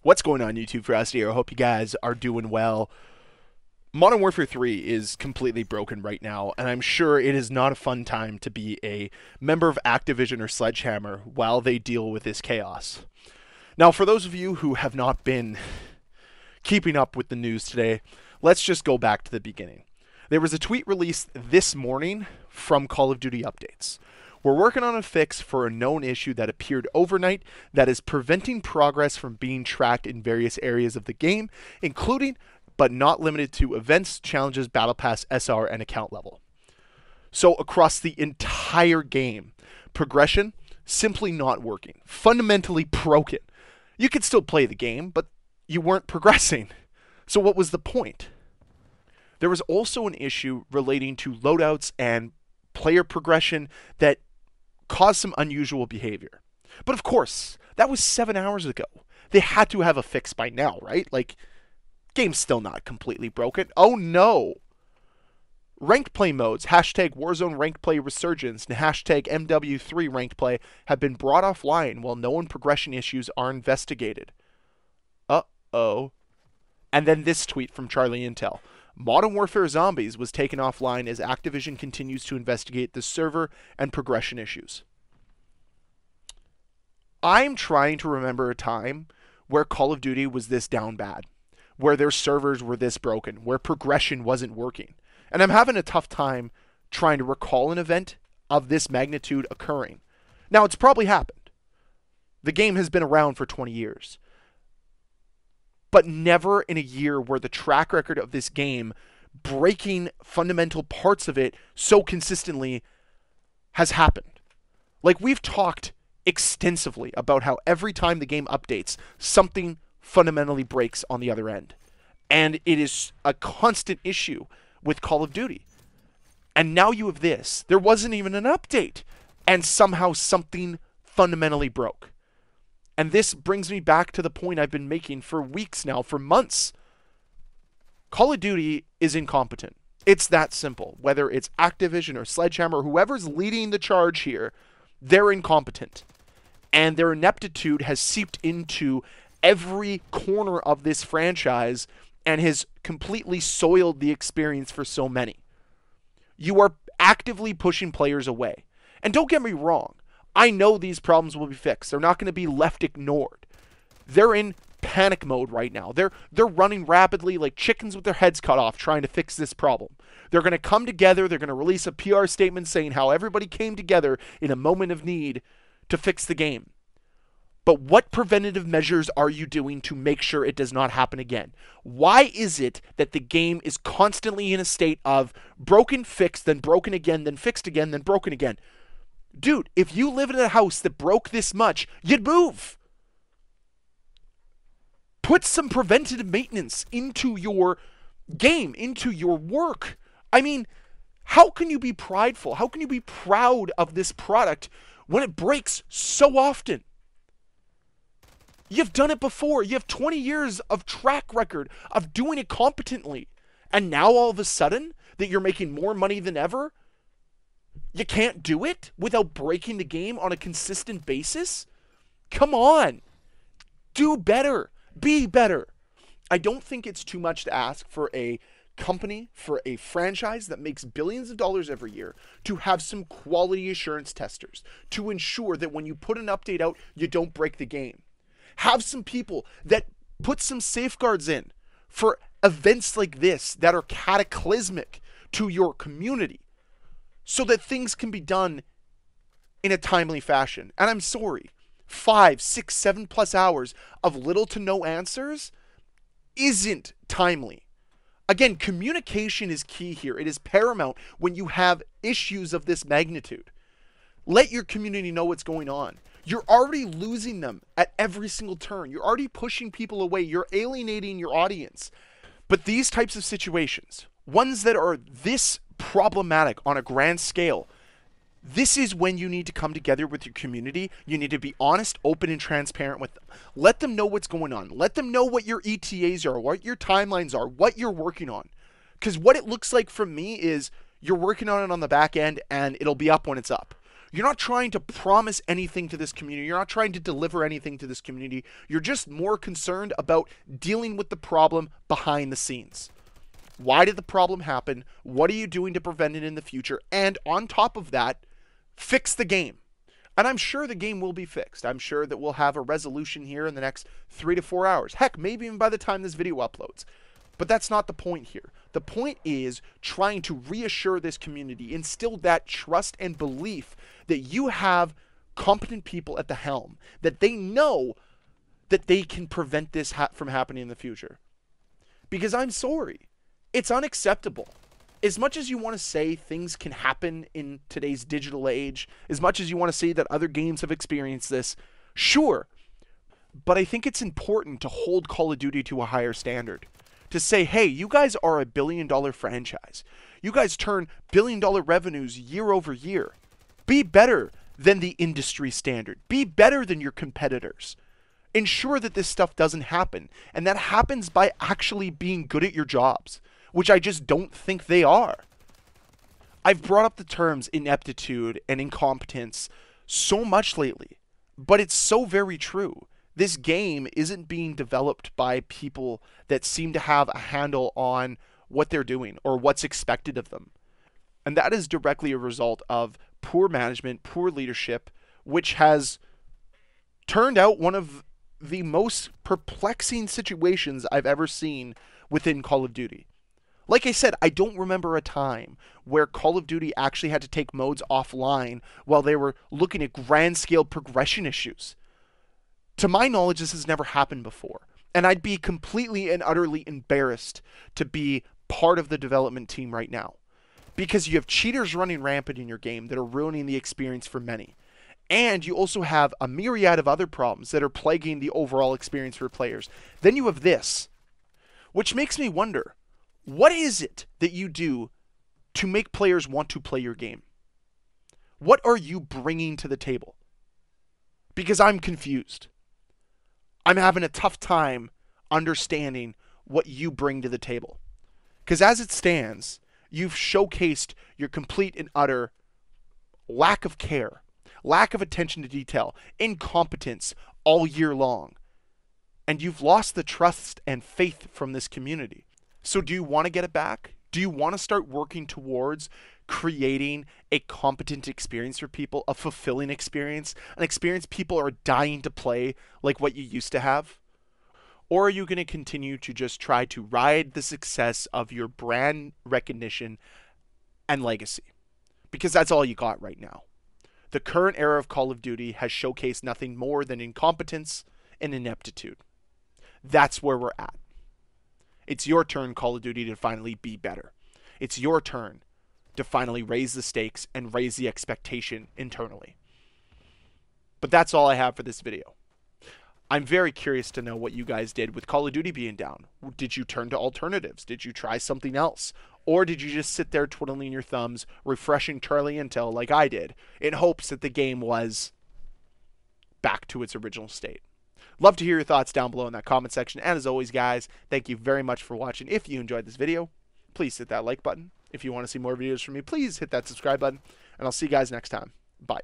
What's going on, YouTube? Ferocity here. I hope you guys are doing well. Modern Warfare 3 is completely broken right now, and I'm sure it is not a fun time to be a member of Activision or Sledgehammer while they deal with this chaos. Now, for those of you who have not been keeping up with the news today, let's just go back to the beginning. There was a tweet released this morning from Call of Duty Updates. We're working on a fix for a known issue that appeared overnight that is preventing progress from being tracked in various areas of the game, including but not limited to events, challenges, battle pass, SR, and account level. So across the entire game, progression simply not working, fundamentally broken. You could still play the game, but you weren't progressing. So what was the point? There was also an issue relating to loadouts and player progression that caused some unusual behavior. But of course, that was 7 hours ago. They had to have a fix by now, right? Like, game's still not completely broken. Oh no! Ranked play modes, hashtag Warzone ranked play resurgence, and hashtag MW3 ranked play have been brought offline while known progression issues are investigated. Uh-oh. And then this tweet from Charlie Intel. Modern Warfare Zombies was taken offline as Activision continues to investigate the server and progression issues. I'm trying to remember a time where Call of Duty was this down bad, where their servers were this broken, where progression wasn't working. And I'm having a tough time trying to recall an event of this magnitude occurring. Now, it's probably happened. The game has been around for 20 years. But never in a year where the track record of this game breaking fundamental parts of it so consistently has happened. Like, we've talked extensively about how every time the game updates, something fundamentally breaks on the other end. And it is a constant issue with Call of Duty. And now you have this. There wasn't even an update, and somehow something fundamentally broke. And this brings me back to the point I've been making for weeks now, for months. Call of Duty is incompetent. It's that simple. Whether it's Activision or Sledgehammer, or whoever's leading the charge here, they're incompetent. And their ineptitude has seeped into every corner of this franchise and has completely soiled the experience for so many. You are actively pushing players away. And don't get me wrong. I know these problems will be fixed. They're not going to be left ignored. They're in panic mode right now. They're running rapidly like chickens with their heads cut off trying to fix this problem. They're going to come together. They're going to release a PR statement saying how everybody came together in a moment of need to fix the game. But what preventative measures are you doing to make sure it does not happen again? Why is it that the game is constantly in a state of broken, fixed, then broken again, then fixed again, then broken again? Dude, if you live in a house that broke this much, you'd move. Put some preventative maintenance into your game, into your work. I mean, how can you be prideful? How can you be proud of this product when it breaks so often? You've done it before. You have 20 years of track record of doing it competently. And now all of a sudden that you're making more money than ever, you can't do it without breaking the game on a consistent basis? Come on. Do better. Be better. I don't think it's too much to ask for a company, for a franchise that makes billions of dollars every year to have some quality assurance testers to ensure that when you put an update out, you don't break the game. Have some people that put some safeguards in for events like this that are cataclysmic to your community, so that things can be done in a timely fashion. And I'm sorry, 5, 6, 7+ hours of little to no answers isn't timely. Again, communication is key here. It is paramount when you have issues of this magnitude. Let your community know what's going on. You're already losing them at every single turn. You're already pushing people away. You're alienating your audience. But these types of situations, ones that are this problematic on a grand scale, this is when you need to come together with your community. You need to be honest, open, and transparent with them. Let them know what's going on. Let them know what your ETAs are, what your timelines are, what you're working on. Because what it looks like from me is you're working on it on the back end and it'll be up when it's up. You're not trying to promise anything to this community. You're not trying to deliver anything to this community. You're just more concerned about dealing with the problem behind the scenes. Why did the problem happen? What are you doing to prevent it in the future? And on top of that, fix the game. And I'm sure the game will be fixed. I'm sure that we'll have a resolution here in the next 3 to 4 hours. Heck, maybe even by the time this video uploads. But that's not the point here. The point is trying to reassure this community, instill that trust and belief that you have competent people at the helm, that they know that they can prevent this from happening in the future. Because I'm sorry, it's unacceptable. As much as you want to say things can happen in today's digital age, as much as you want to say that other games have experienced this, sure. But I think it's important to hold Call of Duty to a higher standard. To say, hey, you guys are a billion-dollar franchise. You guys turn billion-dollar revenues year over year. Be better than the industry standard. Be better than your competitors. Ensure that this stuff doesn't happen. And that happens by actually being good at your jobs, which I just don't think they are. I've brought up the terms ineptitude and incompetence so much lately, but it's so very true. This game isn't being developed by people that seem to have a handle on what they're doing or what's expected of them. And that is directly a result of poor management, poor leadership, which has turned out one of the most perplexing situations I've ever seen within Call of Duty. Like I said, I don't remember a time where Call of Duty actually had to take modes offline while they were looking at grand scale progression issues. To my knowledge, this has never happened before. And I'd be completely and utterly embarrassed to be part of the development team right now. Because you have cheaters running rampant in your game that are ruining the experience for many. And you also have a myriad of other problems that are plaguing the overall experience for players. Then you have this, which makes me wonder, what is it that you do to make players want to play your game? What are you bringing to the table? Because I'm confused. I'm having a tough time understanding what you bring to the table. Because as it stands, you've showcased your complete and utter lack of care, lack of attention to detail, incompetence all year long. And you've lost the trust and faith from this community. So do you want to get it back? Do you want to start working towards creating a competent experience for people, a fulfilling experience, an experience people are dying to play like what you used to have? Or are you going to continue to just try to ride the success of your brand recognition and legacy? Because that's all you got right now. The current era of Call of Duty has showcased nothing more than incompetence and ineptitude. That's where we're at. It's your turn, Call of Duty, to finally be better. It's your turn to finally raise the stakes and raise the expectation internally. But that's all I have for this video. I'm very curious to know what you guys did with Call of Duty being down. Did you turn to alternatives? Did you try something else? Or did you just sit there twiddling your thumbs, refreshing Charlie Intel like I did, in hopes that the game was back to its original state? Love to hear your thoughts down below in that comment section. And as always, guys, thank you very much for watching. If you enjoyed this video, please hit that like button. If you want to see more videos from me, please hit that subscribe button. And I'll see you guys next time. Bye.